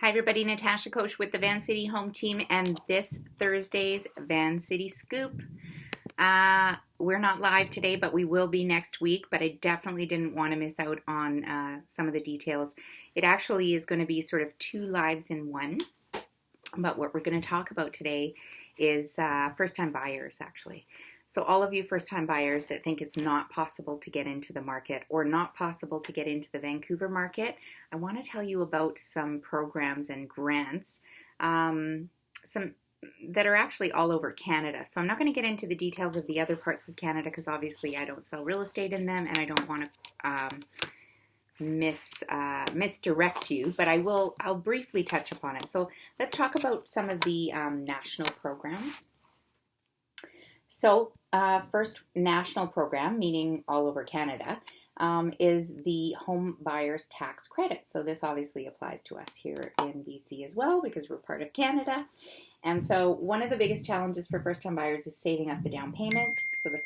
Hi everybody, Natasha Koch with the Van City Home Team and this Thursday's Van City Scoop. We're not live today, but we will be next week, but I definitely didn't want to miss out on some of the details. It actually is going to be sort of two lives in one, but what we're going to talk about today is first-time buyers actually. So all of you first-time buyers that think it's not possible to get into the market or not possible to get into the Vancouver market, I want to tell you about some programs and grants, some that are actually all over Canada. So I'm not going to get into the details of the other parts of Canada because obviously I don't sell real estate in them and I don't want to misdirect you, but I'll briefly touch upon it. So let's talk about some of the national programs. So first national program, meaning all over Canada, is the Home Buyers Tax Credit. So this obviously applies to us here in BC as well because we're part of Canada. And so one of the biggest challenges for first-time buyers is saving up the down payment. So the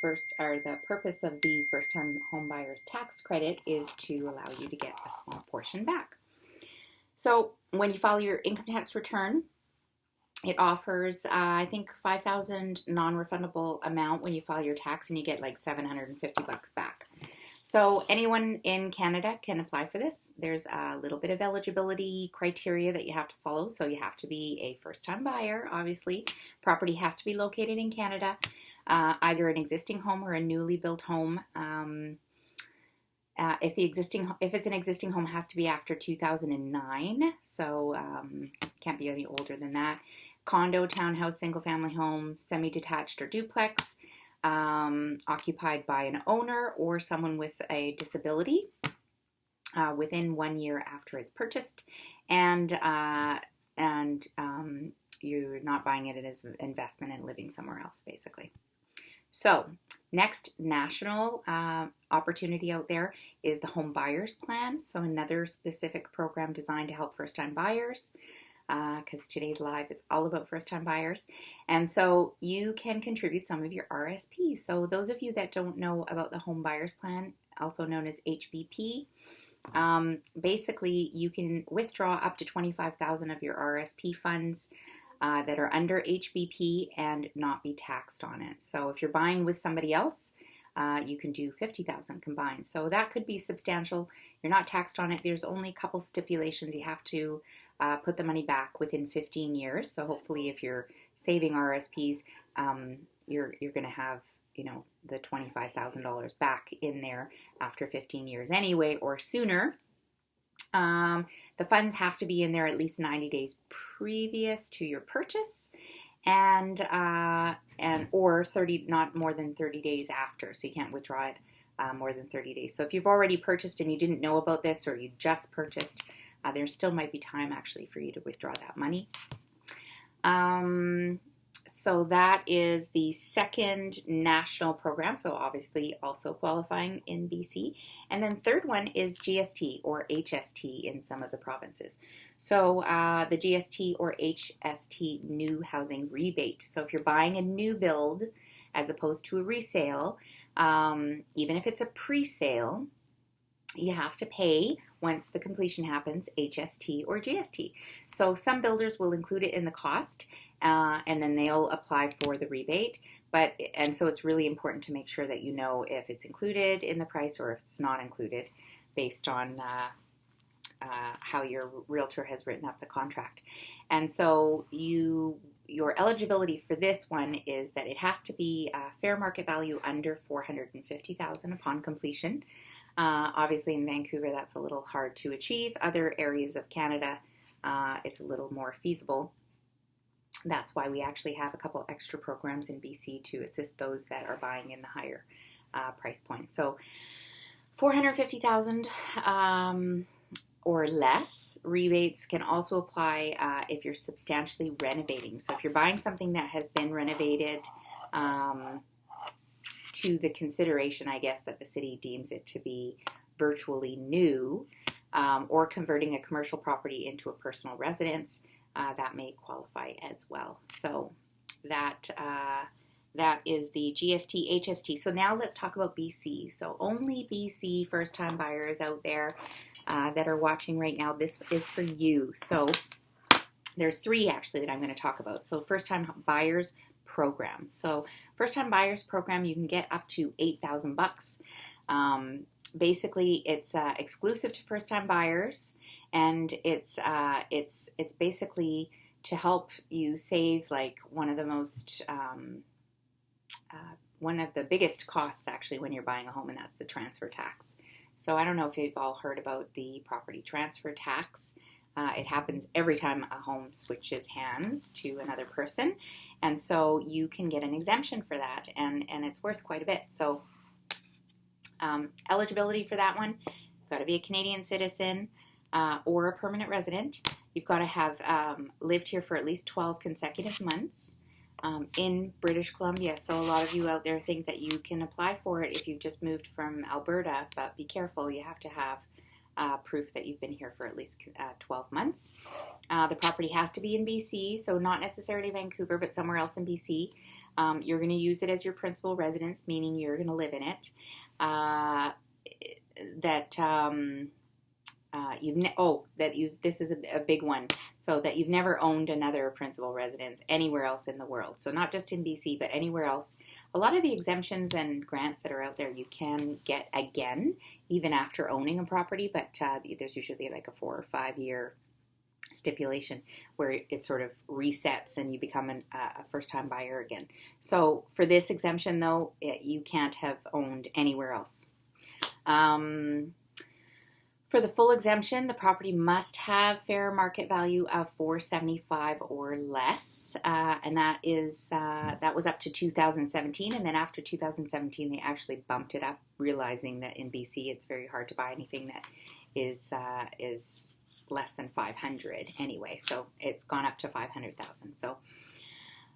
purpose of the first-time home buyers tax credit is to allow you to get a small portion back. So when you file your income tax return, it offers, I think, $5,000 non-refundable amount when you file your tax, and you get like $750 back. So anyone in Canada can apply for this. There's a little bit of eligibility criteria that you have to follow. So you have to be a first-time buyer, obviously. Property has to be located in Canada, either an existing home or a newly built home. If it's an existing home, it has to be after 2009. So can't be any older than that. Condo, townhouse, single-family home, semi-detached or duplex, occupied by an owner or someone with a disability within 1 year after it's purchased, and you're not buying it as an investment and living somewhere else, basically. So next national opportunity out there is the Home Buyers Plan. So another specific program designed to help first-time buyers, because today's live is all about first-time buyers. And so you can contribute some of your RSP. So those of you that don't know about the Home Buyers Plan, also known as HBP, basically you can withdraw up to $25,000 of your RSP funds that are under HBP and not be taxed on it. So if you're buying with somebody else, you can do $50,000 combined. So that could be substantial. You're not taxed on it. There's only a couple stipulations. You have to put the money back within 15 years. So hopefully if you're saving RSPs, you're going to have, the $25,000 back in there after 15 years anyway, or sooner. The funds have to be in there at least 90 days previous to your purchase, and or 30, not more than 30 days after. So you can't withdraw it more than 30 days. So if you've already purchased and you didn't know about this, or you just purchased, there still might be time actually for you to withdraw that money. So that is the second national program, so obviously also qualifying in BC. And then third one is GST or HST in some of the provinces. So the GST or HST New Housing Rebate. So if you're buying a new build as opposed to a resale, even if it's a pre-sale, you have to pay, once the completion happens, HST or GST. So some builders will include it in the cost, and then they'll apply for the rebate. And so it's really important to make sure that you know if it's included in the price or if it's not included based on how your realtor has written up the contract. And so your eligibility for this one is that it has to be fair market value under $450,000 upon completion. Obviously in Vancouver that's a little hard to achieve. Other areas of Canada it's a little more feasible. That's why we actually have a couple extra programs in BC to assist those that are buying in the higher price point. So $450,000 or less. Rebates can also apply if you're substantially renovating. So if you're buying something that has been renovated to the consideration, I guess, that the city deems it to be virtually new, or converting a commercial property into a personal residence, that may qualify as well. So that is the GST, HST. So now let's talk about BC. So only BC first-time buyers out there that are watching right now, this is for you. So There's three actually that I'm going to talk about. So first-time buyers program. So first-time buyers program, you can get up to $8,000. Basically, it's exclusive to first-time buyers, and it's basically to help you save like one of the biggest costs actually when you're buying a home, and that's the transfer tax. So I don't know if you've all heard about the property transfer tax. It happens every time a home switches hands to another person, and so you can get an exemption for that, and it's worth quite a bit. So eligibility for that one, you've got to be a Canadian citizen or a permanent resident. You've got to have lived here for at least 12 consecutive months in British Columbia. So a lot of you out there think that you can apply for it if you've just moved from Alberta, but be careful, you have to have proof that you've been here for at least 12 months. The property has to be in BC, so not necessarily Vancouver, but somewhere else in BC. You're going to use it as your principal residence, meaning you're going to live in it. This is a big one. So that you've never owned another principal residence anywhere else in the world. So not just in BC, but anywhere else. A lot of the exemptions and grants that are out there you can get again, even after owning a property, but there's usually like a 4 or 5 year stipulation where it sort of resets and you become a first-time buyer again. So for this exemption, though, you can't have owned anywhere else. For the full exemption, the property must have fair market value of $475 or less, and that was up to 2017. And then after 2017, they actually bumped it up, realizing that in BC it's very hard to buy anything that is less than 500 anyway. So it's gone up to 500,000. So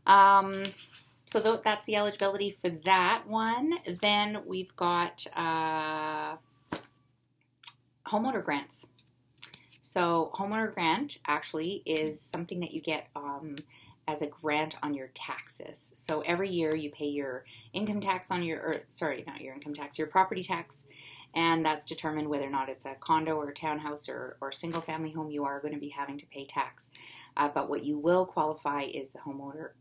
that's the eligibility for that one. Then we've got Homeowner Grants. So Homeowner Grant actually is something that you get as a grant on your taxes. So every year you pay your income tax on your property tax, and that's determined whether or not it's a condo or a townhouse or single family home. You are going to be having to pay tax. But what you will qualify is the homeowner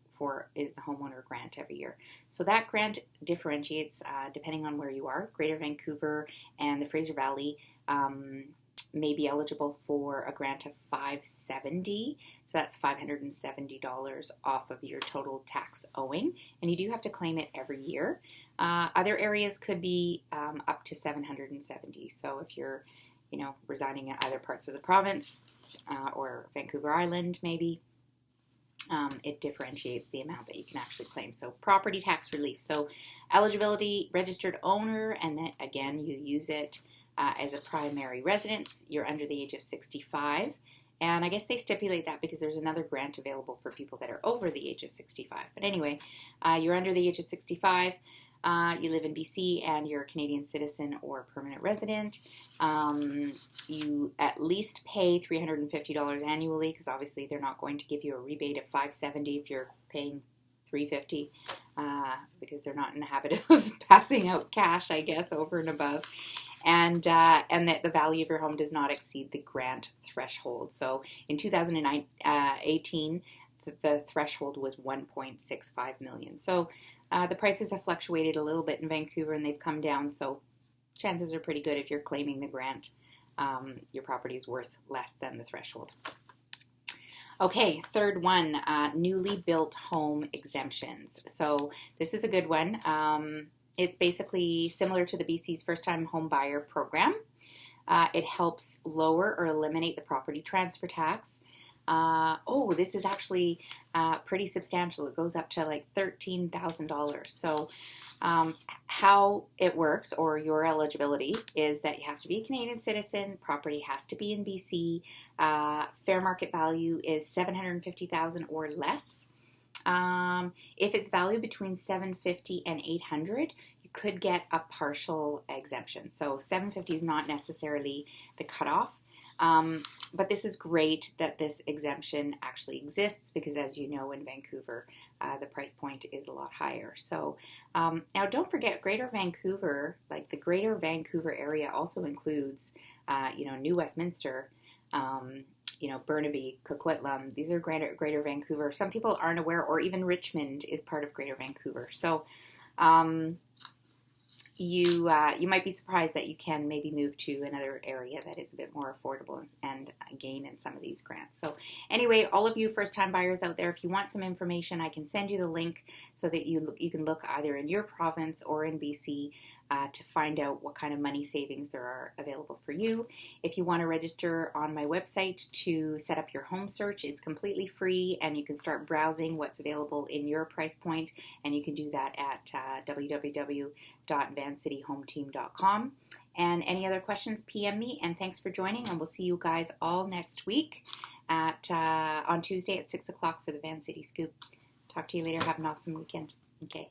grant every year. So that grant differentiates depending on where you are. Greater Vancouver and the Fraser Valley may be eligible for a grant of $570. So that's $570 off of your total tax owing, and you do have to claim it every year. Other areas could be up to $770. So if you're, residing in other parts of the province or Vancouver Island, maybe. It differentiates the amount that you can actually claim. So property tax relief. So eligibility, registered owner, and then again, you use it as a primary residence. You're under the age of 65. And I guess they stipulate that because there's another grant available for people that are over the age of 65. But anyway, you're under the age of 65. You live in BC and you're a Canadian citizen or permanent resident. You at least pay $350 annually, because obviously they're not going to give you a rebate of $570 if you're paying $350, because they're not in the habit of passing out cash, I guess, over and above. And that the value of your home does not exceed the grant threshold. So in 2018, the threshold was $1.65 million. So the prices have fluctuated a little bit in Vancouver, and they've come down. So chances are pretty good if you're claiming the grant, your property is worth less than the threshold. Okay, third one, newly built home exemptions. So this is a good one. It's basically similar to the BC's first-time home buyer program. It helps lower or eliminate the property transfer tax. This is actually pretty substantial. It goes up to like $13,000. So how it works, or your eligibility, is that you have to be a Canadian citizen, property has to be in BC, fair market value is $750,000 or less. If it's valued between $750 and $800, you could get a partial exemption. So $750 is not necessarily the cutoff. But this is great that this exemption actually exists, because as you know, in Vancouver, the price point is a lot higher. So now don't forget, Greater Vancouver, like the Greater Vancouver area also includes, New Westminster, Burnaby, Coquitlam. These are Greater Vancouver. Some people aren't aware, or even Richmond is part of Greater Vancouver. So you might be surprised that you can maybe move to another area that is a bit more affordable and gain in some of these grants. So anyway, all of you first-time buyers out there, if you want some information, I can send you the link so that you can look either in your province or in BC to find out what kind of money savings there are available for you. If you want to register on my website to set up your home search, it's completely free, and you can start browsing what's available in your price point, and you can do that at www.vancityhometeam.com. And any other questions, PM me, and thanks for joining, and we'll see you guys all next week on Tuesday at 6 o'clock for the Van City Scoop. Talk to you later. Have an awesome weekend. Okay.